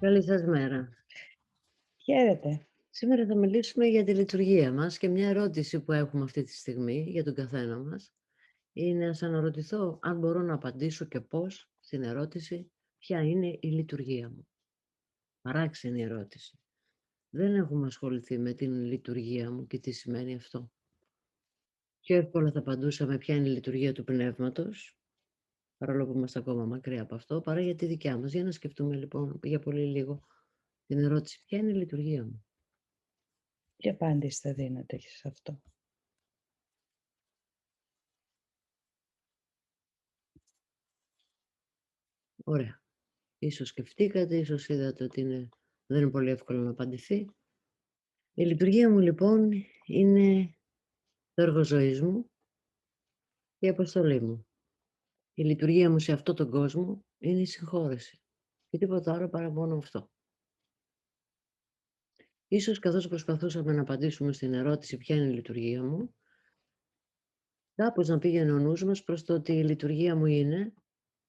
Καλή σας μέρα. Χαίρετε. Σήμερα θα μιλήσουμε για τη λειτουργία μας και μια ερώτηση που έχουμε αυτή τη στιγμή για τον καθένα μας είναι να σας αναρωτηθώ αν μπορώ να απαντήσω και πώς στην ερώτηση ποια είναι η λειτουργία μου. Παράξενη ερώτηση. Δεν έχουμε ασχοληθεί με την λειτουργία μου και τι σημαίνει αυτό. Πιο εύκολα θα απαντούσαμε ποια είναι η λειτουργία του πνεύματος, παρόλο που είμαστε ακόμα μακριά από αυτό, παρά για τη δικιά μας. Για να σκεφτούμε λοιπόν για πολύ λίγο την ερώτηση ποια είναι η λειτουργία μου. Τι απάντηση θα δίνετε σε αυτό? Ωραία. Ίσως σκεφτήκατε, ίσως είδατε ότι δεν είναι πολύ εύκολο να απαντηθεί. Η λειτουργία μου λοιπόν είναι το έργο ζωής μου και η αποστολή μου. Η λειτουργία μου σε αυτόν τον κόσμο είναι η συγχώρεση και τίποτα άλλο παρά μόνο αυτό. Ίσως καθώς προσπαθούσαμε να απαντήσουμε στην ερώτηση ποια είναι η λειτουργία μου, κάπως να πήγαινε ο νους μας προς το ότι η λειτουργία μου είναι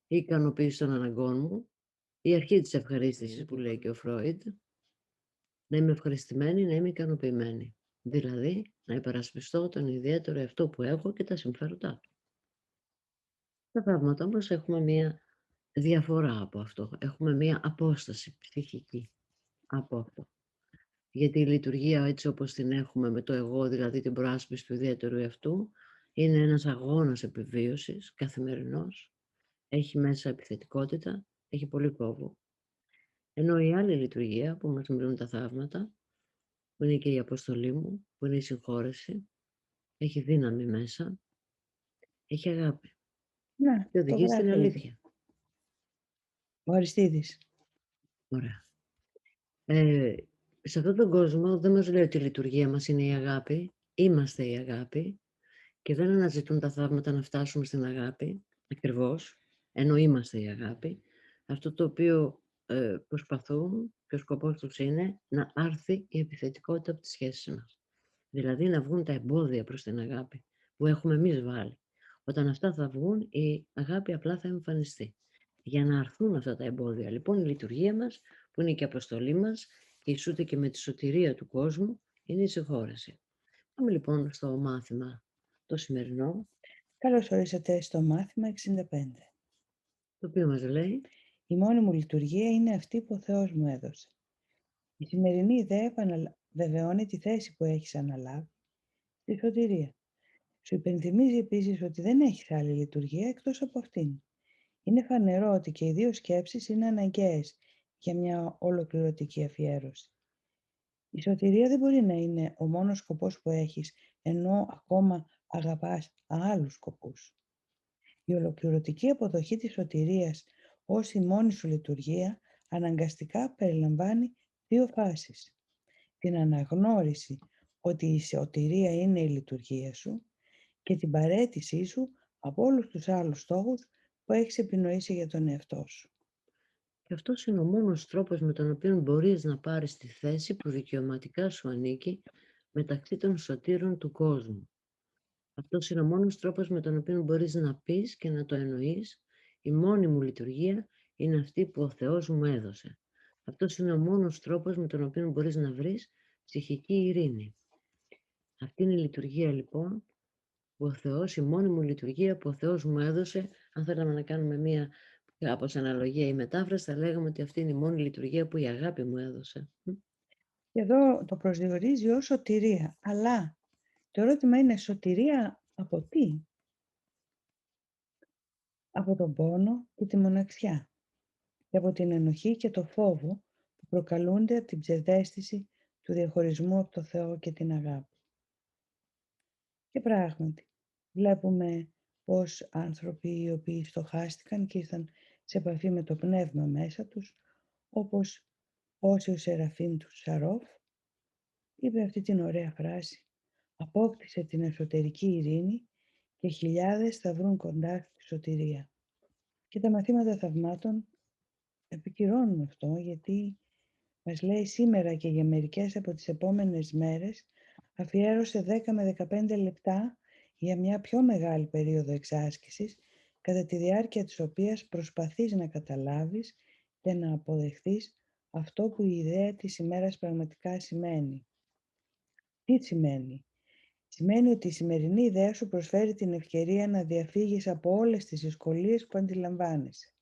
η ικανοποίηση των αναγκών μου, η αρχή της ευχαρίστησης που λέει και ο Φρόιντ, να είμαι ευχαριστημένη, να είμαι ικανοποιημένη. Δηλαδή, να υπερασπιστώ τον ιδιαίτερο εαυτό που έχω και τα συμφέροντά του. Τα θαύματα όμως έχουμε μία διαφορά από αυτό. Έχουμε μία απόσταση ψυχική από αυτό. Γιατί η λειτουργία έτσι όπως την έχουμε με το εγώ, δηλαδή την προάσπιση του ιδιαίτερου εαυτού, είναι ένας αγώνας επιβίωσης καθημερινός. Έχει μέσα επιθετικότητα, έχει πολύ κόβο. Ενώ η άλλη λειτουργία που μας μιλούν τα θαύματα, που είναι και η αποστολή μου, που είναι η συγχώρεση, έχει δύναμη μέσα, έχει αγάπη Να, και το οδηγεί στην γράφει ήδη. αλήθεια. Ο Αριστίδης. Ωραία. Σε αυτόν τον κόσμο δεν μας λέει ότι η λειτουργία μας είναι η αγάπη, είμαστε η αγάπη και δεν αναζητούν τα θαύματα να φτάσουμε στην αγάπη, ακριβώς, ενώ είμαστε η αγάπη. Αυτό το οποίο προσπαθούν και ο σκοπός τους είναι να άρθει η επιθετικότητα από τις σχέσεις μας. Δηλαδή να βγουν τα εμπόδια προς την αγάπη που έχουμε εμείς βάλει. Όταν αυτά θα βγουν, η αγάπη απλά θα εμφανιστεί. Για να αρθούν αυτά τα εμπόδια, λοιπόν, η λειτουργία μας, που είναι και η αποστολή μας, και ισούται και με τη σωτηρία του κόσμου, είναι η συγχώρεση. Πάμε λοιπόν στο μάθημα το σημερινό, Καλώς ορίσατε στο μάθημα 65. το οποίο μας λέει Η μόνη μου λειτουργία είναι αυτή που ο Θεός μου έδωσε. Η σημερινή ιδέα βεβαιώνει τη θέση που έχεις αναλάβει στη σωτηρία. Σου υπενθυμίζει επίσης ότι δεν έχεις άλλη λειτουργία εκτός από αυτήν. Είναι φανερό ότι και οι δύο σκέψεις είναι αναγκαίες για μια ολοκληρωτική αφιέρωση. Η σωτηρία δεν μπορεί να είναι ο μόνος σκοπός που έχεις, ενώ ακόμα αγαπάς άλλους σκοπούς. Η ολοκληρωτική αποδοχή της σωτηρίας ως η μόνη σου λειτουργία αναγκαστικά περιλαμβάνει δύο φάσεις. Την αναγνώριση ότι η σωτηρία είναι η λειτουργία σου και την παραίτησή σου από όλους τους άλλους στόχους που έχεις επινοήσει για τον εαυτό σου. και αυτός είναι ο μόνος τρόπος με τον οποίο μπορείς να πάρεις τη θέση που δικαιωματικά σου ανήκει μεταξύ των σωτήρων του κόσμου. Αυτός είναι ο μόνος τρόπος με τον οποίο μπορείς να πεις και να το εννοείς «Η μόνη μου λειτουργία είναι αυτή που ο Θεός μου έδωσε». Αυτός είναι ο μόνος τρόπος με τον οποίο μπορείς να βρεις ψυχική ειρήνη. Αυτή είναι η λειτουργία λοιπόν που ο Θεός, η μόνη μου λειτουργία που ο Θεός μου έδωσε. Αν θέλαμε να κάνουμε μία κάπως αναλογία ή μετάφραση, θα λέγαμε ότι αυτή είναι η μόνη λειτουργία που η αγάπη μου έδωσε. Και εδώ το προσδιορίζει ως σωτηρία, αλλά το ερώτημα είναι σωτηρία από τι? Από τον πόνο και τη μοναξιά και από την ενοχή και το φόβο που προκαλούνται από την ψευδαίσθηση του διαχωρισμού από το Θεό και την αγάπη. Και πράγματι, βλέπουμε πως άνθρωποι οι οποίοι στοχάστηκαν και ήρθαν σε επαφή με το πνεύμα μέσα τους, όπως όσοι ο Σεραφείμ του Σαρόφ, είπε αυτή την ωραία φράση «Απόκτησε την εσωτερική ειρήνη και χιλιάδες θα βρουν κοντά στη σωτηρία». Και τα μαθήματα θαυμάτων επικυρώνουν αυτό, γιατί μας λέει σήμερα και για μερικές από τις επόμενες μέρες αφιέρωσε 10 με 15 λεπτά για μια πιο μεγάλη περίοδο εξάσκησης, κατά τη διάρκεια της οποίας προσπαθείς να καταλάβεις και να αποδεχθείς αυτό που η ιδέα της ημέρας πραγματικά σημαίνει. Τι σημαίνει? Σημαίνει ότι η σημερινή ιδέα σου προσφέρει την ευκαιρία να διαφύγεις από όλες τις δυσκολίες που αντιλαμβάνεσαι.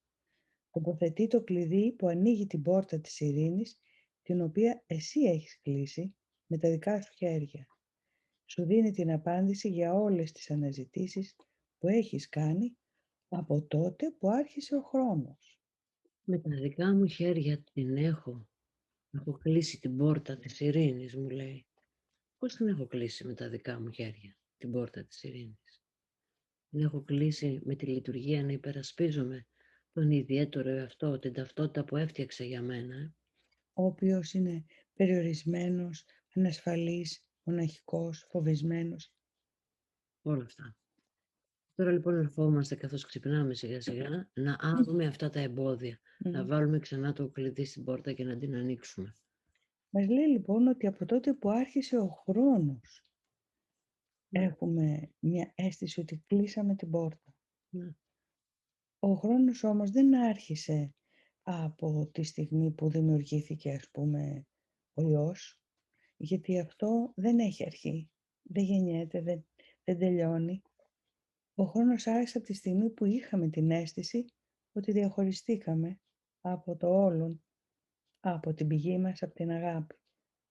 Τοποθετεί το κλειδί που ανοίγει την πόρτα της ειρήνης, την οποία εσύ έχεις κλείσει με τα δικά σου χέρια. Σου δίνει την απάντηση για όλες τις αναζητήσεις που έχεις κάνει από τότε που άρχισε ο χρόνος. Με τα δικά μου χέρια την έχω. Έχω κλείσει την πόρτα της ειρήνης, μου λέει. Πώς την έχω κλείσει με τα δικά μου χέρια, την πόρτα της ειρήνης? Την έχω κλείσει με τη λειτουργία να υπερασπίζομαι τον ιδιαίτερο εαυτό, την ταυτότητα που έφτιαξε για μένα. Ο οποίος είναι περιορισμένος, ανασφαλής, μοναχικός, φοβισμένος. Όλα αυτά. Τώρα λοιπόν ερχόμαστε, καθώς ξυπνάμε σιγά σιγά, να άρουμε αυτά τα εμπόδια. Να βάλουμε ξανά το κλειδί στην πόρτα και να την ανοίξουμε. Μας λέει λοιπόν ότι από τότε που άρχισε ο χρόνος έχουμε μια αίσθηση ότι κλείσαμε την πόρτα. Ο χρόνος όμως δεν άρχισε από τη στιγμή που δημιουργήθηκε, ας πούμε, ο ιός, γιατί αυτό δεν έχει αρχή, δεν γεννιέται, δεν τελειώνει. Ο χρόνος άρχισε από τη στιγμή που είχαμε την αίσθηση ότι διαχωριστήκαμε από το όλον, από την πηγή μας, από την αγάπη.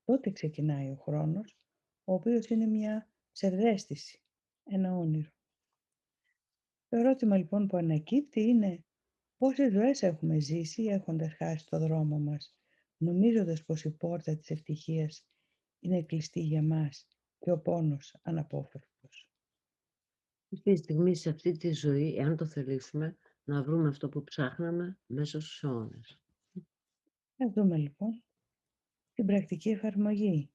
Τότε ξεκινάει ο χρόνος, ο οποίος είναι μια ψευδαίσθηση, ένα όνειρο. Το ερώτημα λοιπόν που ανακύπτει είναι πόσες ζωές έχουμε ζήσει έχοντας χάσει το δρόμο μας, νομίζοντας πως η πόρτα της ευτυχίας είναι κλειστή για μας και ο πόνος αναπόφευκτος. Αυτή τη στιγμή, σε αυτή τη ζωή, εάν το θελήσουμε, να βρούμε αυτό που ψάχναμε μέσα στους αιώνες. Ας δούμε λοιπόν την πρακτική εφαρμογή.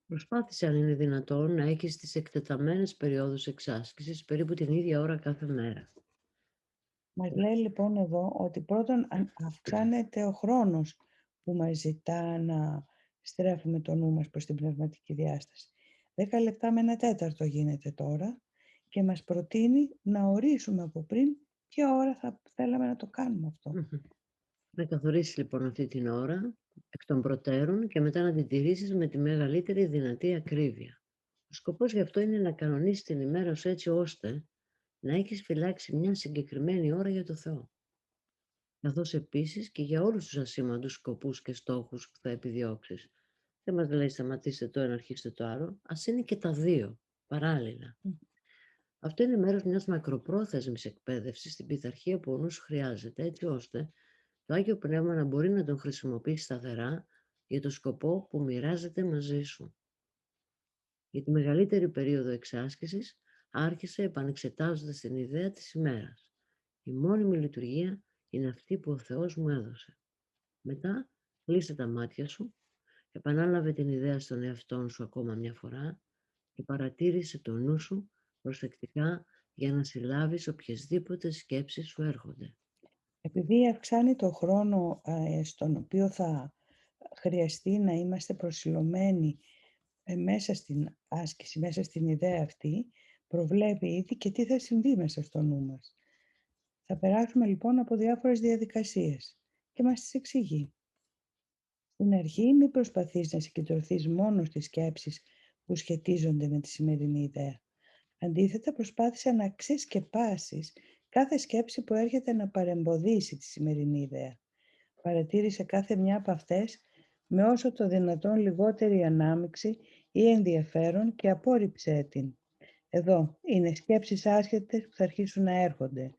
Προσπάθησε, αν είναι δυνατόν, να έχεις τις εκτεταμένες περιόδους εξάσκησης περίπου την ίδια ώρα κάθε μέρα. Μας λέει λοιπόν εδώ ότι πρώτον αυξάνεται ο χρόνος που μας ζητά να στρέφουμε το νου μας προς την πνευματική διάσταση. 10 λεπτά με 1/4 γίνεται τώρα και μας προτείνει να ορίσουμε από πριν ποια ώρα θα θέλαμε να το κάνουμε αυτό. Να καθορίσεις λοιπόν αυτή την ώρα εκ των προτέρων και μετά να την τηρήσεις με τη μεγαλύτερη δυνατή ακρίβεια. Ο σκοπός γι' αυτό είναι να κανονίσεις την ημέρα σου έτσι ώστε να έχεις φυλάξει μια συγκεκριμένη ώρα για το Θεό. Καθώς επίσης και για όλους τους ασήμαντους σκοπούς και στόχους που θα επιδιώξεις. Δεν μας λέει σταματήστε το ένα, αρχίστε το άλλο. Ας είναι και τα δύο παράλληλα. Αυτό είναι μέρος μιας μακροπρόθεσμης εκπαίδευσης στην πειθαρχία που ο νους χρειάζεται, έτσι ώστε το Άγιο Πνεύμα να μπορεί να τον χρησιμοποιήσει σταθερά για το σκοπό που μοιράζεται μαζί σου. Για τη μεγαλύτερη περίοδο εξάσκησης άρχισε επανεξετάζοντας την ιδέα της ημέρας. Η μόνιμη λειτουργία είναι αυτή που ο Θεός μου έδωσε. Μετά κλείσε τα μάτια σου, επανάλαβε την ιδέα στον εαυτό σου ακόμα μια φορά και παρατήρησε το νου σου προσεκτικά για να συλλάβεις οποιασδήποτε σκέψεις σου έρχονται. Επειδή αυξάνει το χρόνο στον οποίο θα χρειαστεί να είμαστε προσιλωμένοι μέσα στην άσκηση, μέσα στην ιδέα αυτή, προβλέπει ήδη και τι θα συμβεί μέσα στο νου μας. Θα περάσουμε λοιπόν από διάφορες διαδικασίες και μας τις εξηγεί. Στην αρχή μην προσπαθείς να συγκεντρωθείς μόνο στις σκέψεις που σχετίζονται με τη σημερινή ιδέα. Αντίθετα, προσπάθησε να ξεσκεπάσεις κάθε σκέψη που έρχεται να παρεμποδίσει τη σημερινή ιδέα. Παρατήρησε κάθε μια από αυτές με όσο το δυνατόν λιγότερη ανάμειξη ή ενδιαφέρον και απόρριψέ την. Εδώ είναι σκέψεις άσχετες που θα αρχίσουν να έρχονται.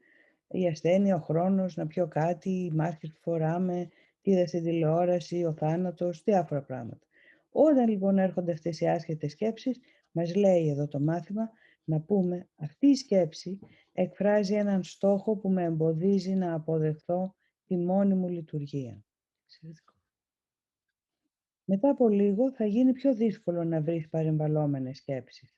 Η ασθένεια, ο χρόνος, να πιω κάτι, οι μάσκες που φοράμε, τι είδα στην τηλεόραση, ο θάνατος, διάφορα πράγματα. Όταν λοιπόν έρχονται αυτές οι άσχετες σκέψεις, μας λέει εδώ το μάθημα να πούμε αυτή η σκέψη εκφράζει έναν στόχο που με εμποδίζει να αποδεχθώ τη μόνη μου λειτουργία. Μετά από λίγο θα γίνει πιο δύσκολο να βρεις παρεμβαλλόμενες σκέψεις.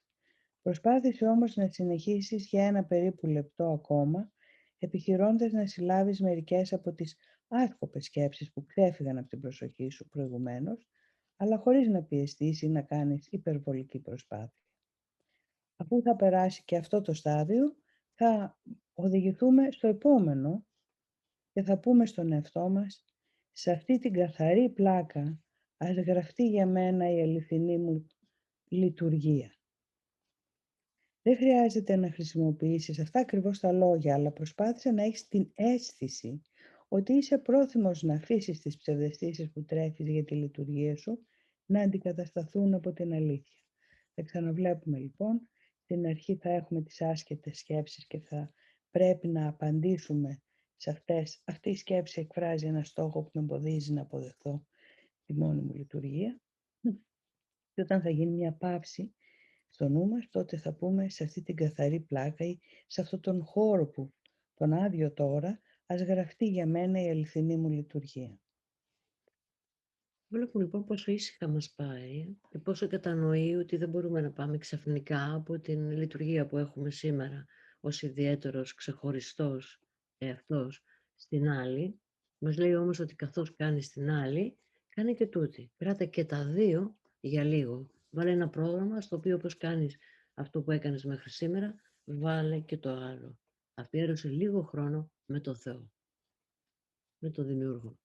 Προσπάθησε όμως να συνεχίσεις για ένα περίπου λεπτό ακόμα, επιχειρώντας να συλλάβεις μερικές από τις άσκοπες σκέψεις που ξέφυγαν από την προσοχή σου προηγουμένως, αλλά χωρίς να πιεστείς ή να κάνεις υπερβολική προσπάθεια. Αφού θα περάσει και αυτό το στάδιο, θα οδηγηθούμε στο επόμενο και θα πούμε στον εαυτό μας Σε αυτή την καθαρή πλάκα ας γραφτεί για μένα η αληθινή μου λειτουργία. Δεν χρειάζεται να χρησιμοποιήσεις αυτά ακριβώς τα λόγια, αλλά προσπάθησε να έχεις την αίσθηση ότι είσαι πρόθυμος να αφήσεις τις ψευδαισθήσεις που τρέφεις για τη λειτουργία σου να αντικατασταθούν από την αλήθεια. Θα ξαναβλέπουμε λοιπόν, στην αρχή θα έχουμε τις άσχετες σκέψεις και θα πρέπει να απαντήσουμε σε αυτές. Αυτή η σκέψη εκφράζει ένα στόχο που με εμποδίζει να αποδεχθώ τη μόνη μου λειτουργία. Και όταν θα γίνει μια παύση στο νου μας, τότε θα πούμε σε αυτή την καθαρή πλάκα ή σε αυτόν τον χώρο που τον άδειο τώρα, ας γραφτεί για μένα η αληθινή μου λειτουργία. Βλέπουμε λοιπόν πόσο ήσυχα μας πάει και πόσο κατανοεί ότι δεν μπορούμε να πάμε ξαφνικά από την λειτουργία που έχουμε σήμερα ως ιδιαίτερος, ξεχωριστός εαυτός στην άλλη. Μας λέει όμως ότι καθώς κάνει στην άλλη, κάνει και τούτη. Κράτα και τα δύο για λίγο. Βάλε ένα πρόγραμμα στο οποίο όπως κάνεις αυτό που έκανες μέχρι σήμερα, βάλε και το άλλο. Αφιέρωσε λίγο χρόνο με το Θεό, με το Δημιούργο.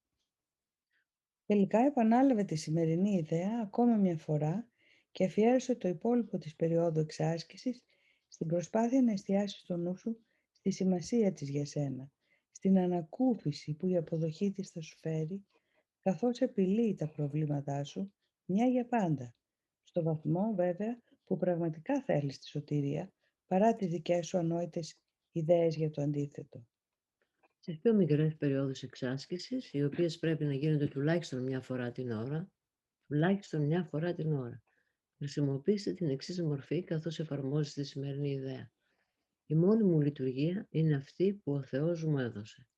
Τελικά επανάλαβε τη σημερινή ιδέα ακόμα μια φορά και αφιέρωσε το υπόλοιπο της περίοδου εξάσκησης στην προσπάθεια να εστιάσει το νου σου στη σημασία της για σένα, στην ανακούφιση που η αποδοχή της θα σου φέρει, καθώς επιλύει τα προβλήματά σου μια για πάντα, στο βαθμό βέβαια που πραγματικά θέλεις τη σωτηρία, παρά τις δικές σου ανόητες ιδέες για το αντίθετο. Στις πιο μικρές περιόδους εξάσκησης, οι οποίες πρέπει να γίνονται τουλάχιστον μια φορά την ώρα, χρησιμοποιήστε την εξής μορφή καθώς εφαρμόζετε τη σημερινή ιδέα. Η μόνη μου λειτουργία είναι αυτή που ο Θεός μου έδωσε.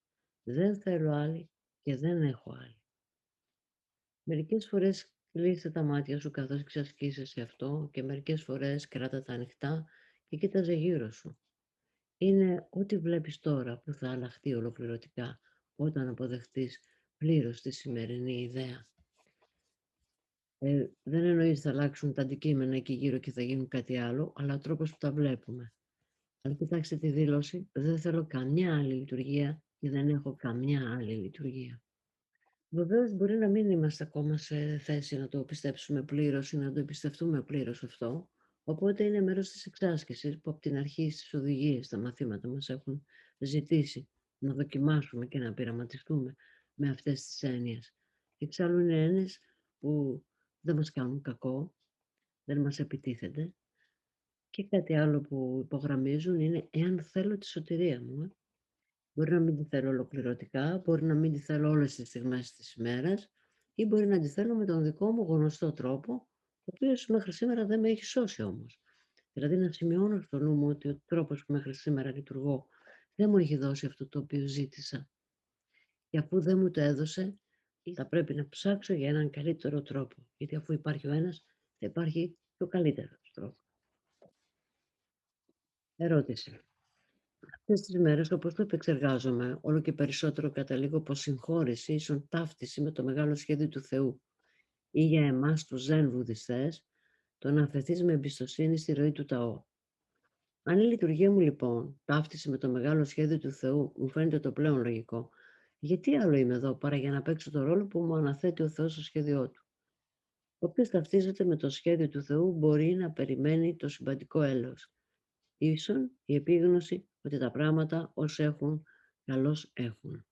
Δεν θέλω άλλη και δεν έχω άλλη. Μερικές φορές κλείστε τα μάτια σου καθώς εξασκείσαι αυτό και μερικές φορές κράτα τα ανοιχτά και κοίταζε γύρω σου. Είναι ό,τι βλέπεις τώρα που θα αλλάχτεί ολοκληρωτικά όταν αποδεχτείς πλήρως τη σημερινή ιδέα. Δεν εννοεί ότι θα αλλάξουν τα αντικείμενα εκεί γύρω και θα γίνουν κάτι άλλο, αλλά ο τρόπος που τα βλέπουμε. Αν κοιτάξετε τη δήλωση, δεν θέλω καμιά άλλη λειτουργία και δεν έχω καμιά άλλη λειτουργία. Βεβαίως μπορεί να μην είμαστε ακόμα σε θέση να το πιστέψουμε πλήρως ή να το εμπιστευτούμε πλήρως αυτό, οπότε είναι μέρος της εξάσκησης που από την αρχή στις οδηγίες, στα μαθήματα μας έχουν ζητήσει να δοκιμάσουμε και να πειραματιστούμε με αυτές τις έννοιες. Εξάλλου είναι έννοιες που δεν μας κάνουν κακό, δεν μας επιτίθενται και κάτι άλλο που υπογραμμίζουν είναι εάν θέλω τη σωτηρία μου. Μπορεί να μην τη θέλω ολοκληρωτικά, μπορεί να μην τη θέλω όλες τις στιγμές της ημέρας ή μπορεί να τη θέλω με τον δικό μου γνωστό τρόπο, ο οποίος μέχρι σήμερα δεν με έχει σώσει όμως. Δηλαδή να σημειώνω στο νου μου ότι ο τρόπος που μέχρι σήμερα λειτουργώ δεν μου έχει δώσει αυτό το οποίο ζήτησα. Και αφού δεν μου το έδωσε, θα πρέπει να ψάξω για έναν καλύτερο τρόπο. Γιατί αφού υπάρχει ο ένας, θα υπάρχει και ο καλύτερος τρόπος. Ερώτηση. Αυτές τις μέρες, όπως το επεξεργάζομαι, όλο και περισσότερο καταλήγω πως συγχώρεση ίσον ταύτιση με το μεγάλο σχέδιο του Θεού ή για εμάς τους Ζεν βουδιστές, το να αφαιθείς με εμπιστοσύνη στη ροή του Ταό. Αν η λειτουργία μου λοιπόν ταύτιση με το μεγάλο σχέδιο του Θεού μου φαίνεται το πλέον λογικό, γιατί άλλο είμαι εδώ παρά για να παίξω το ρόλο που μου αναθέτει ο Θεός στο σχέδιό του. Όποιος ταυτίζεται με το σχέδιο του Θεού μπορεί να περιμένει το συμπαντικό έλεος. Ίσον η επίγνωση ότι τα πράγματα ως έχουν, καλώς έχουν.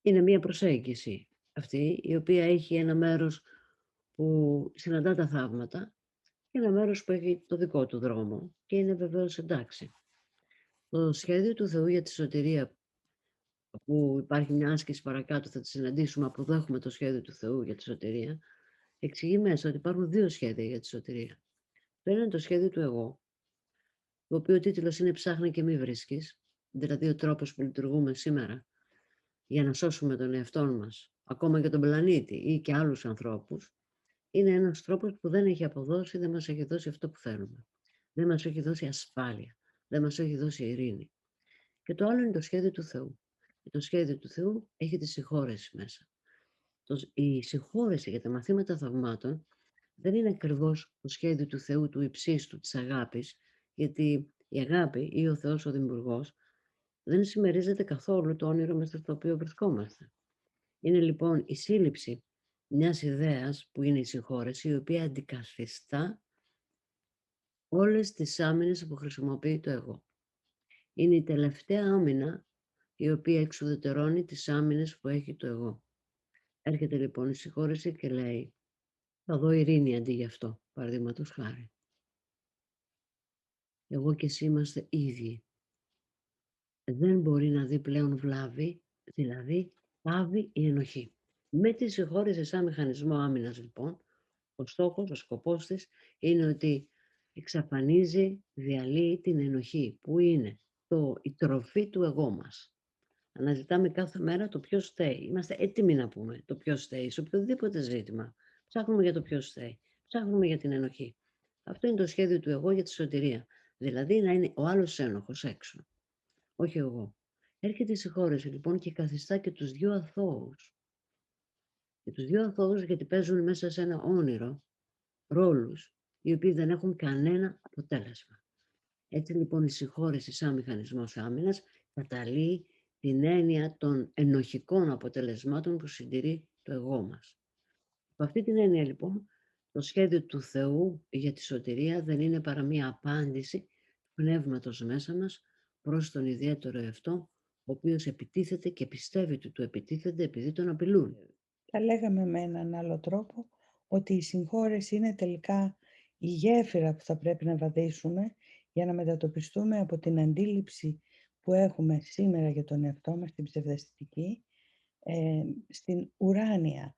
Είναι μία προσέγγιση αυτή, η οποία έχει ένα μέρος που συναντά τα θαύματα και ένα μέρος που έχει το δικό του δρόμο και είναι βεβαίως εντάξει. Το σχέδιο του Θεού για τη σωτηρία, που υπάρχει μια άσκηση παρακάτω, θα τη συναντήσουμε, αποδέχουμε το σχέδιο του Θεού για τη σωτηρία, εξηγεί μέσα ότι υπάρχουν δύο σχέδια για τη σωτηρία. Το ένα είναι το σχέδιο του εγώ, το οποίο ο τίτλος είναι «Ψάχνε και μη βρίσκεις», δηλαδή ο τρόπος που λειτουργούμε σήμερα για να σώσουμε τον εαυτό μας, ακόμα και τον πλανήτη ή και άλλους ανθρώπους, είναι ένας τρόπος που δεν έχει αποδώσει, δεν μας έχει δώσει αυτό που θέλουμε. Δεν μας έχει δώσει ασφάλεια, δεν μας έχει δώσει ειρήνη. Και το άλλο είναι το σχέδιο του Θεού. Και το σχέδιο του Θεού έχει τη συγχώρεση μέσα. Η συγχώρεση για τα μαθήματα θαυμάτων δεν είναι ακριβώς το σχέδιο του Θεού του υψίστου, της αγάπης, γιατί η αγάπη ή ο Θεός ο Δημιουργός δεν συμμερίζεται καθόλου το όνειρο μέσα στο οποίο βρισκόμαστε. Είναι λοιπόν η σύλληψη μιας ιδέας που είναι η συγχώρεση, η οποία αντικαθιστά όλες τις άμυνες που χρησιμοποιεί το εγώ. Είναι η τελευταία άμυνα η οποία εξουδετερώνει τις άμυνες που έχει το εγώ. Έρχεται λοιπόν η συγχώρεση και λέει, θα δω ειρήνη αντί γι' αυτό, παραδείγματος χάρη. Εγώ και εσύ είμαστε ίδιοι. Δεν μπορεί να δει πλέον βλάβη, δηλαδή πάβει η ενοχή. Με τη συγχώρεση σαν μηχανισμό άμυνας λοιπόν, ο στόχος, ο σκοπός της είναι ότι εξαφανίζει, διαλύει την ενοχή που είναι η τροφή του εγώ μας. Αναζητάμε κάθε μέρα το ποιος φταίει. Είμαστε έτοιμοι να πούμε το ποιος φταίει σε οποιοδήποτε ζήτημα. Ψάχνουμε για το ποιος φταίει. Ψάχνουμε για την ενοχή. Αυτό είναι το σχέδιο του εγώ για τη σωτηρία. Δηλαδή να είναι ο άλλος ένοχος έξω. Όχι εγώ. Έρχεται η συγχώρεση λοιπόν και καθιστά και τους δύο αθώους. Και τους δύο αθώους γιατί παίζουν μέσα σε ένα όνειρο ρόλους οι οποίοι δεν έχουν κανένα αποτέλεσμα. Έτσι λοιπόν η συγχώρεση σαν μηχανισμός άμυνας καταλύει την έννοια των ενοχικών αποτελεσμάτων που συντηρεί το εγώ μας. Από αυτή την έννοια λοιπόν το σχέδιο του Θεού για τη σωτηρία δεν είναι παρά μία απάντηση του πνεύματος μέσα μας προς τον ιδιαίτερο εαυτό, ο οποίος επιτίθεται και πιστεύει ότι του επιτίθεται επειδή τον απειλούν. Θα λέγαμε με έναν άλλο τρόπο ότι η συγχώρεση είναι τελικά η γέφυρα που θα πρέπει να βαδίσουμε για να μετατοπιστούμε από την αντίληψη που έχουμε σήμερα για τον εαυτό μας, την ψευδαισθητική, στην ουράνια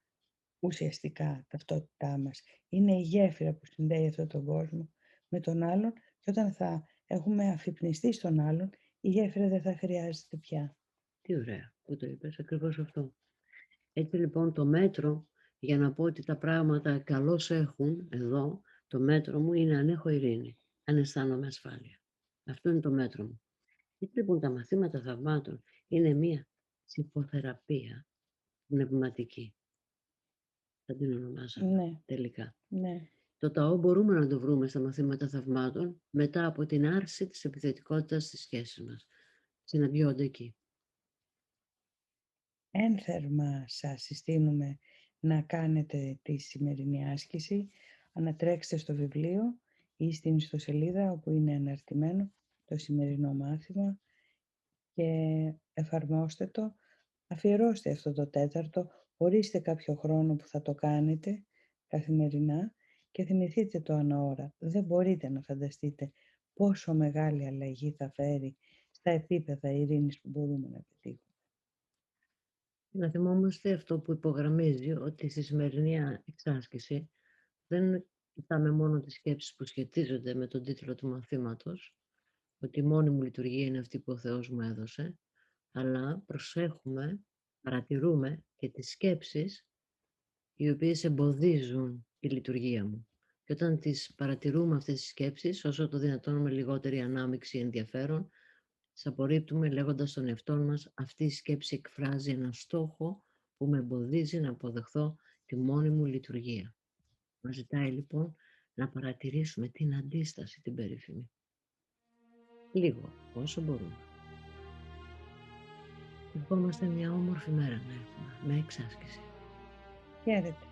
ουσιαστικά ταυτότητά μας. Είναι η γέφυρα που συνδέει αυτόν τον κόσμο με τον άλλον και όταν θα έχουμε αφυπνιστεί στον άλλον, η γέφυρα δεν θα χρειάζεται πια. Τι ωραία που το είπες, ακριβώς αυτό. Έτσι λοιπόν το μέτρο για να πω ότι τα πράγματα καλώς έχουν εδώ, το μέτρο μου είναι αν έχω ειρήνη, αν αισθάνομαι ασφάλεια. Αυτό είναι το μέτρο μου. Έτσι λοιπόν τα μαθήματα θαυμάτων είναι μία ψυχοθεραπεία πνευματική. Θα την ονομάζαμε Ναι, τελικά. ναι. Το ταό μπορούμε να το βρούμε στα μαθήματα θαυμάτων μετά από την άρση της επιθετικότητας στις σχέσεις μας. Συναντιόνται εκεί. Ένθερμα σας συστήνουμε να κάνετε τη σημερινή άσκηση. Ανατρέξτε στο βιβλίο ή στην ιστοσελίδα όπου είναι αναρτημένο το σημερινό μάθημα και εφαρμόστε το. Αφιερώστε αυτό το τέταρτο, ορίστε κάποιο χρόνο που θα το κάνετε καθημερινά και θυμηθείτε το ανά Δεν μπορείτε να φανταστείτε πόσο μεγάλη αλλαγή θα φέρει στα επίπεδα ειρήνης που μπορούμε να πετύχουμε. Να θυμόμαστε αυτό που υπογραμμίζει ότι στη σημερινή εξάσκηση δεν κοιτάμε μόνο τις σκέψεις που σχετίζονται με τον τίτλο του μαθήματος, ότι η μόνη μου λειτουργία είναι αυτή που ο Θεός μου έδωσε, αλλά προσέχουμε, παρατηρούμε και τις σκέψεις οι οποίες εμποδίζουν τη λειτουργία μου. Και όταν τις παρατηρούμε αυτές τις σκέψεις, όσο το δυνατόν με λιγότερη ανάμειξη ενδιαφέρον, τις απορρίπτουμε λέγοντας στον εαυτό μας αυτή η σκέψη εκφράζει έναν στόχο που με εμποδίζει να αποδεχθώ τη μόνη μου λειτουργία. Μας ζητάει λοιπόν να παρατηρήσουμε την αντίσταση, την περίφημη. Λίγο, όσο μπορούμε. Ευχόμαστε μια όμορφη μέρα να έχουμε, με εξάσκηση. Χαίρετε.